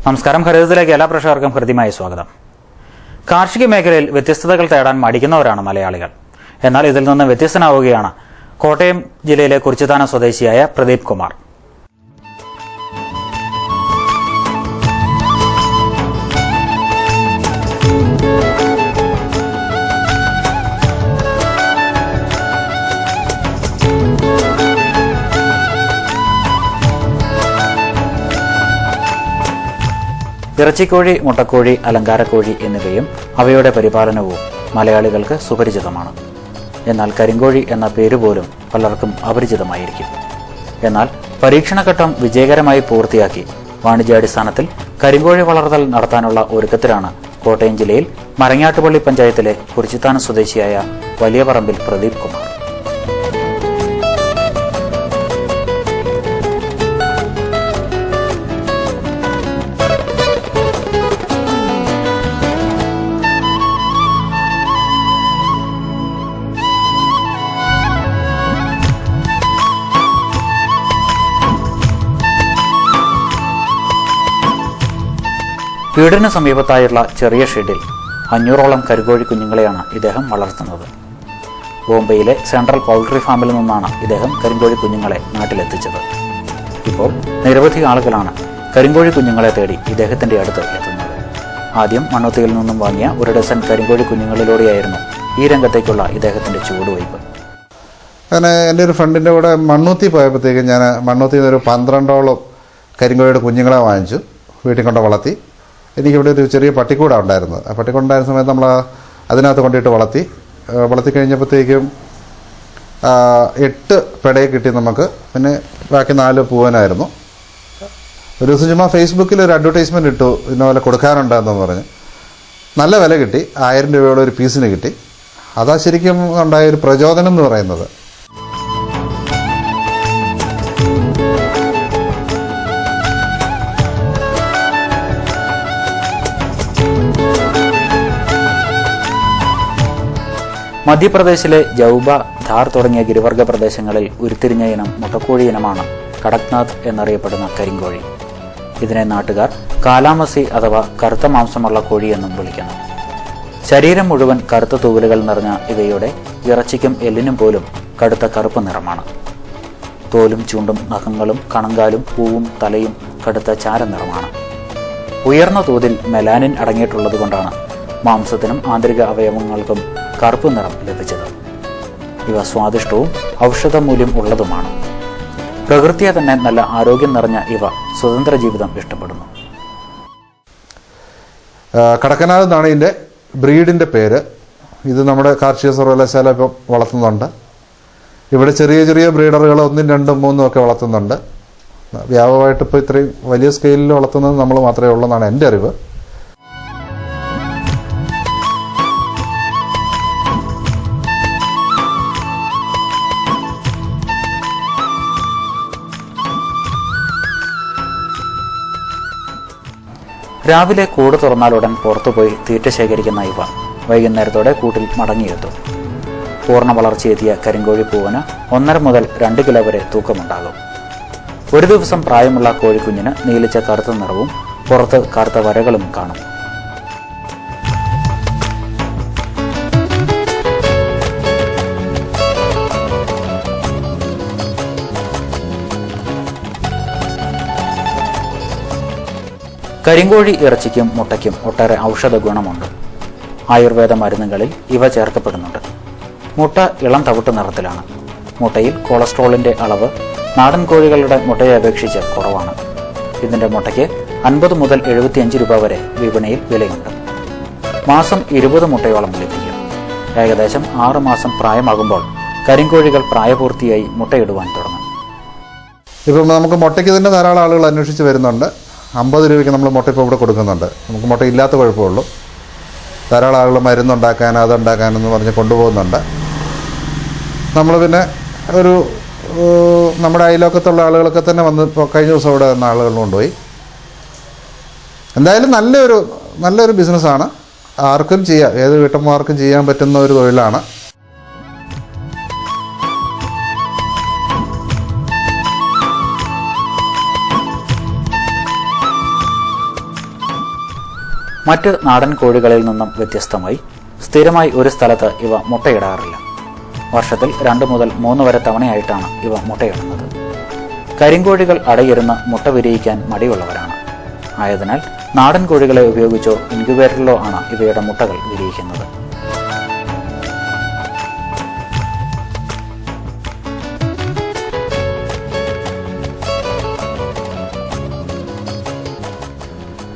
നമസ്കാരം. ഹരിതത്തിലേക്ക് എല്ലാ പ്രേക്ഷകർക്കും ഹൃദ്യമായ സ്വാഗതം. കാർഷിക മേഖലയിൽ വ്യത്യസ്തതകൾ തേടാൻ മടിക്കുന്നവരാണ് മലയാളികൾ. എന്നാൽ ഇതിൽ നിന്ന് വ്യത്യസ്തനാവുകയാണ് കോട്ടയം ജില്ലയിലെ കുറിച്ചിത്താനം സ്വദേശിയായ പ്രദീപ് കുമാർ. ഇറച്ചിക്കോഴി, മുട്ടക്കോഴി, അലങ്കാരക്കോഴി എന്നിവയും അവയുടെ പരിപാലനവും മലയാളികൾക്ക് സുപരിചിതമാണ്. എന്നാൽ കരിങ്കോഴി എന്ന പേര് പോലും പലർക്കും അപരിചിതമായിരിക്കും. എന്നാൽ പരീക്ഷണഘട്ടം വിജയകരമായി പൂർത്തിയാക്കി വാണിജ്യാടിസ്ഥാനത്തിൽ കരിങ്കോഴി വളർത്തൽ നടത്താനുള്ള ഒരുക്കത്തിലാണ് കോട്ടയം ജില്ലയിൽ മരങ്ങാട്ടുപള്ളി പഞ്ചായത്തിലെ കുറിച്ചിത്താനം സ്വദേശിയായ വലിയ പറമ്പിൽ പ്രദീപ് കുമാർ. വീടിന് സമീപത്തായുള്ള ചെറിയ ഷെഡിൽ 500ഓളം കരിങ്കോഴി കുഞ്ഞുങ്ങളെയാണ് ഇദ്ദേഹം വളർത്തുന്നത്. ബോംബെയിലെ സെൻട്രൽ പൗൾട്രി ഫാമിൽ നിന്നാണ് ഇദ്ദേഹം കരിങ്കോഴി കുഞ്ഞുങ്ങളെ നാട്ടിലെത്തിച്ചത്. ഇപ്പോൾ നിരവധി ആളുകളാണ് കരിങ്കോഴി കുഞ്ഞുങ്ങളെ തേടി ഇദ്ദേഹത്തിന്റെ അടുത്ത് എത്തുന്നത്. ആദ്യം മണ്ണുത്തിയിൽ നിന്നും വാങ്ങിയ 1 ഡസൻ കരിങ്കോഴി കുഞ്ഞുങ്ങളിലൂടെയായിരുന്നു ഈ രംഗത്തേക്കുള്ള ഇദ്ദേഹത്തിന്റെ ചുവടുവയ്പ്. അങ്ങനെ എൻ്റെ ഒരു ഫ്രണ്ടിൻ്റെ കൂടെ മണ്ണൂത്തി പോയപ്പോഴത്തേക്കും ഞാൻ മണ്ണൂത്തിയിൽ നിന്നൊരു 12ഓളം കരിങ്കോഴിയുടെ കുഞ്ഞുങ്ങളെ വാങ്ങിച്ചു, വീട്ടിൽ കൊണ്ട് വളർത്തി. എനിക്കിവിടെ ഒരു ചെറിയ പട്ടിക്കൂടാണ് ഉണ്ടായിരുന്നത്. ആ പട്ടിക്കൂടുണ്ടായിരുന്ന സമയത്ത് നമ്മൾ അതിനകത്ത് കൊണ്ടിട്ട് വളർത്തി കഴിഞ്ഞപ്പോഴത്തേക്കും 8 പെടയെ കിട്ടി നമുക്ക്. പിന്നെ ബാക്കി 4 പൂവനായിരുന്നു. ഒരു ദിവസം ചുമ്മാ ഫേസ്ബുക്കിൽ ഒരു അഡ്വർടൈസ്മെൻറ്റ് ഇട്ടു, ഇന്നപോലെ കൊടുക്കാനുണ്ടെന്ന് പറഞ്ഞ്. നല്ല വില കിട്ടി, 1000 രൂപയുടെ ഒരു പീസിന് കിട്ടി. അതാ ശരിക്കും ഉണ്ടായ ഒരു പ്രചോദനം എന്ന് പറയുന്നത്. മധ്യപ്രദേശിലെ ജൗബ, ധാർ തുടങ്ങിയ ഗിരിവർഗ പ്രദേശങ്ങളിൽ ഉരുത്തിരിഞ്ഞ ഇനം മുട്ടക്കോഴി ഇനമാണ് കടക്നാഥ് എന്നറിയപ്പെടുന്ന കരിങ്കോഴി. ഇതിനെ നാട്ടുകാർ കാലാമസി അഥവാ കറുത്ത മാംസമുള്ള കോഴി എന്നും വിളിക്കുന്നു. ശരീരം മുഴുവൻ കറുത്ത തൂവലുകൾ നിറഞ്ഞ ഇവയുടെ ഇറച്ചിക്കും എല്ലിനും പോലും കടുത്ത കറുപ്പ് നിറമാണ്. തോലും ചൂണ്ടും നഖങ്ങളും കണങ്കാലും പൂവും തലയും കടുത്ത ചാരനിറമാണ്. ഉയർന്ന തോതിൽ മെലാനിൻ അടങ്ങിയിട്ടുള്ളതുകൊണ്ടാണ് മാംസത്തിനും ആന്തരിക അവയവങ്ങൾക്കും കറുപ്പ് നിറം ലഭിച്ചത്. ഇവ സ്വാദിഷ്ടവും ഔഷധമൂല്യം ഉള്ളതുമാണ്. പ്രകൃതിയെ തന്നെ നല്ല ആരോഗ്യം നിറഞ്ഞ ഇവ സ്വതന്ത്ര ജീവിതം ഇഷ്ടപ്പെടുന്നു. കടക്കനാഥ് എന്നാണ് ഇതിൻ്റെ ബ്രീഡിൻ്റെ പേര്. ഇത് നമ്മുടെ കാർഷിക സർവകലാശാല ഇപ്പം വളർത്തുന്നുണ്ട്. ഇവിടെ ചെറിയ ചെറിയ ബ്രീഡറുകൾ 1, 2, 3 ഒക്കെ വളർത്തുന്നുണ്ട്. വ്യാപകമായിട്ട് ഇപ്പോൾ ഇത്രയും വലിയ സ്കെയിലിൽ വളർത്തുന്നത് നമ്മൾ മാത്രമേ ഉള്ളൂ എന്നാണ് എൻ്റെ അറിവ്. രാവിലെ കൂട് തുറന്നാലുടൻ പുറത്തുപോയി തീറ്റ ശേഖരിക്കുന്ന ഇവ വൈകുന്നേരത്തോടെ കൂട്ടിൽ മടങ്ങിയെത്തും. പൂർണ്ണ വളർച്ചയെത്തിയ കരിങ്കോഴി പൂവന് 1.5 മുതൽ 2 കിലോ വരെ തൂക്കമുണ്ടാകും. ഒരു ദിവസം പ്രായമുള്ള കോഴിക്കുഞ്ഞിന് നീലിച്ച കറുത്ത നിറവും പുറത്ത് കറുത്ത വരകളും കാണും. കരിങ്കോഴി ഇറച്ചിക്കും മുട്ടയ്ക്കും ഒട്ടേറെ ഔഷധ ഗുണമുണ്ട്. ആയുർവേദ മരുന്നുകളിൽ ഇവ ചേർക്കപ്പെടുന്നുണ്ട്. മുട്ട ഇളം തവിട്ട് നിറത്തിലാണ്. മുട്ടയിൽ കൊളസ്ട്രോളിന്റെ അളവ് നാടൻ കോഴികളുടെ മുട്ടയെ അപേക്ഷിച്ച് കുറവാണ്. ഇതിന്റെ മുട്ടയ്ക്ക് 50 മുതൽ 75 രൂപ വരെ വിപണിയിൽ വിലയുണ്ട്. മാസം 20 മുട്ടയോളം ലഭിക്കും. ഏകദേശം 6 മാസം പ്രായമാകുമ്പോൾ കരിങ്കോഴികൾ പ്രായപൂർത്തിയായി മുട്ടയിടുവാൻ തുടങ്ങും. ഇപ്പം നമുക്ക് മുട്ടയ്ക്ക് തന്നെ ധാരാളം ആളുകൾ അന്വേഷിച്ച് വരുന്നുണ്ട്. 50 രൂപയ്ക്ക് നമ്മൾ മുട്ട ഇപ്പോൾ ഇവിടെ കൊടുക്കുന്നുണ്ട്. നമുക്ക് മുട്ട ഇല്ലാത്ത കുഴപ്പമുള്ളൂ. ധാരാളം ആളുകൾ മരുന്നുണ്ടാക്കാൻ അതുണ്ടാക്കാനെന്ന് പറഞ്ഞ് കൊണ്ടുപോകുന്നുണ്ട്. നമ്മൾ പിന്നെ ഒരു നമ്മുടെ അയൽവക്കത്തുള്ള ആളുകളൊക്കെ തന്നെ വന്ന് ഇപ്പോൾ കഴിഞ്ഞ ദിവസം ഇവിടെ വന്ന ആളുകൾ കൊണ്ടുപോയി. എന്തായാലും നല്ലൊരു ബിസിനസ്സാണ്. ആർക്കും ചെയ്യാം, ഏത് വീട്ടമ്മമാർക്കും ചെയ്യാൻ പറ്റുന്ന ഒരു തൊഴിലാണ്. മറ്റ് നാടൻ കോഴികളിൽ നിന്നും വ്യത്യസ്തമായി സ്ഥിരമായി ഒരു സ്ഥലത്ത് ഇവ മുട്ടയിടാറില്ല. വർഷത്തിൽ 2 മുതൽ 3 വരെ തവണയായിട്ടാണ് ഇവ മുട്ടയിടുന്നത്. കരിങ്കോഴികൾ അടയിരുന്ന് മുട്ട വിരിയിക്കാൻ മടിയുള്ളവരാണ്. ആയതിനാൽ നാടൻ കോഴികളെ ഉപയോഗിച്ചോ ഇൻക്യുബേറ്ററിലോ ആണ് ഇവയുടെ മുട്ടകൾ വിരിയിക്കുന്നത്.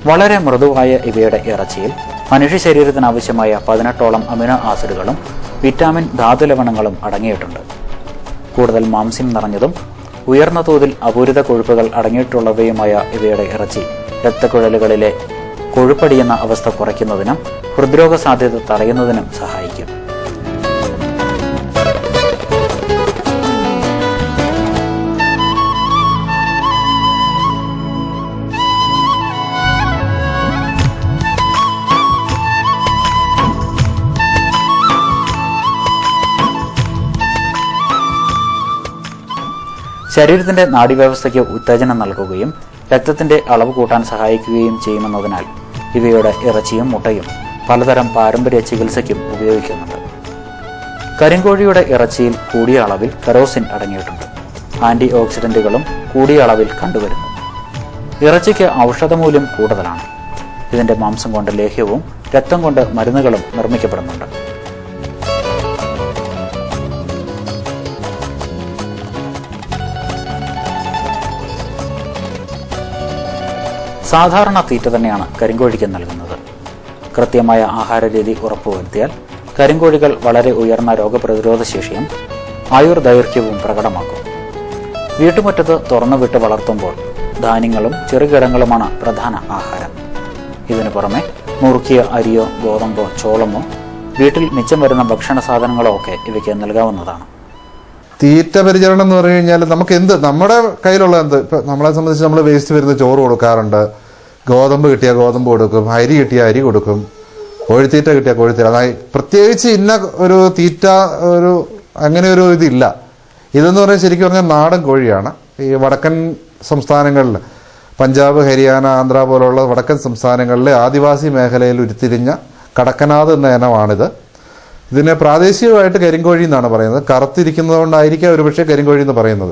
വളരെ മൃദുവായ ഇവയുടെ ഇറച്ചിയിൽ മനുഷ്യ ശരീരത്തിന് ആവശ്യമായ 18ഓളം അമിനോ ആസിഡുകളും വിറ്റാമിൻ ധാതുലവണങ്ങളും അടങ്ങിയിട്ടുണ്ട്. കൂടുതൽ മാംസ്യം നിറഞ്ഞതും ഉയർന്ന തോതിൽ അപൂരിത കൊഴുപ്പുകൾ അടങ്ങിയിട്ടുള്ളവയുമായ ഇവയുടെ ഇറച്ചി രക്തക്കുഴലുകളിലെ കൊഴുപ്പടിയുന്ന അവസ്ഥ കുറയ്ക്കുന്നതിനും ഹൃദ്രോഗ സാധ്യത തടയുന്നതിനും സഹായിക്കും. ശരീരത്തിന്റെ നാഡീവ്യവസ്ഥയ്ക്ക് ഉത്തേജനം നൽകുകയും രക്തത്തിന്റെ അളവ് കൂട്ടാൻ സഹായിക്കുകയും ചെയ്യുമെന്നതിനാൽ ഇവയുടെ ഇറച്ചിയും മുട്ടയും പലതരം പാരമ്പര്യ ചികിത്സയ്ക്കും ഉപയോഗിക്കുന്നുണ്ട്. കരിങ്കോഴിയുടെ ഇറച്ചിയിൽ കൂടിയ അളവിൽ കെറോസിൻ അടങ്ങിയിട്ടുണ്ട്. ആന്റി ഓക്സിഡന്റുകളും കൂടിയ അളവിൽ കണ്ടുവരുന്നു. ഇറച്ചിക്ക് ഔഷധമൂല്യം കൂടുതലാണ്. ഇതിന്റെ മാംസം കൊണ്ട് ലേഹ്യവും രക്തം കൊണ്ട് മരുന്നുകളും നിർമ്മിക്കപ്പെടുന്നുണ്ട്. സാധാരണ തീറ്റ തന്നെയാണ് കരിങ്കോഴിക്ക് നൽകുന്നത്. കൃത്യമായ ആഹാരരീതി ഉറപ്പുവരുത്തിയാൽ കരിങ്കോഴികൾ വളരെ ഉയർന്ന രോഗപ്രതിരോധ ശേഷിയും ആയുർദൈർഘ്യവും പ്രകടമാക്കും. വീട്ടുമുറ്റത്ത് തുറന്നുവിട്ട് വളർത്തുമ്പോൾ ധാന്യങ്ങളും ചെറുകിടങ്ങളുമാണ് പ്രധാന ആഹാരം. ഇതിനു പുറമെ നുറുക്കിയ അരിയോ ഗോതമ്പോ ചോളമോ വീട്ടിൽ മിച്ചം വരുന്ന ഭക്ഷണ സാധനങ്ങളോ ഒക്കെ ഇവയ്ക്ക് നൽകാവുന്നതാണ്. തീറ്റ പരിചരണം എന്ന് പറഞ്ഞു കഴിഞ്ഞാൽ നമുക്ക് നമ്മുടെ കയ്യിലുള്ള ഇപ്പം നമ്മളെ സംബന്ധിച്ച് നമ്മൾ വേസ്റ്റ് വരുന്ന ചോറ് കൊടുക്കാറുണ്ട്, ഗോതമ്പ് കിട്ടിയാൽ ഗോതമ്പ് കൊടുക്കും, അരി കിട്ടിയാൽ അരി കൊടുക്കും, കോഴിത്തീറ്റ കിട്ടിയാൽ കോഴിത്തീറ്റ. അതായത് പ്രത്യേകിച്ച് ഇന്ന ഒരു തീറ്റ അങ്ങനെ ഒരു ഇതില്ല. ഇതെന്ന് പറഞ്ഞാൽ ശരിക്കും പറഞ്ഞാൽ നാടൻ കോഴിയാണ്. ഈ വടക്കൻ സംസ്ഥാനങ്ങളിൽ പഞ്ചാബ്, ഹരിയാന, ആന്ധ്ര പോലുള്ള വടക്കൻ സംസ്ഥാനങ്ങളിലെ ആദിവാസി മേഖലയിൽ ഉരുത്തിരിഞ്ഞ കടക്കനാഥ് എന്ന ഇനമാണിത്. ഇതിനെ പ്രാദേശികമായിട്ട് കരിങ്കോഴി എന്നാണ് പറയുന്നത്. കറുത്തിരിക്കുന്നത് കൊണ്ടായിരിക്കാം ഒരുപക്ഷെ കരിങ്കോഴി എന്ന് പറയുന്നത്.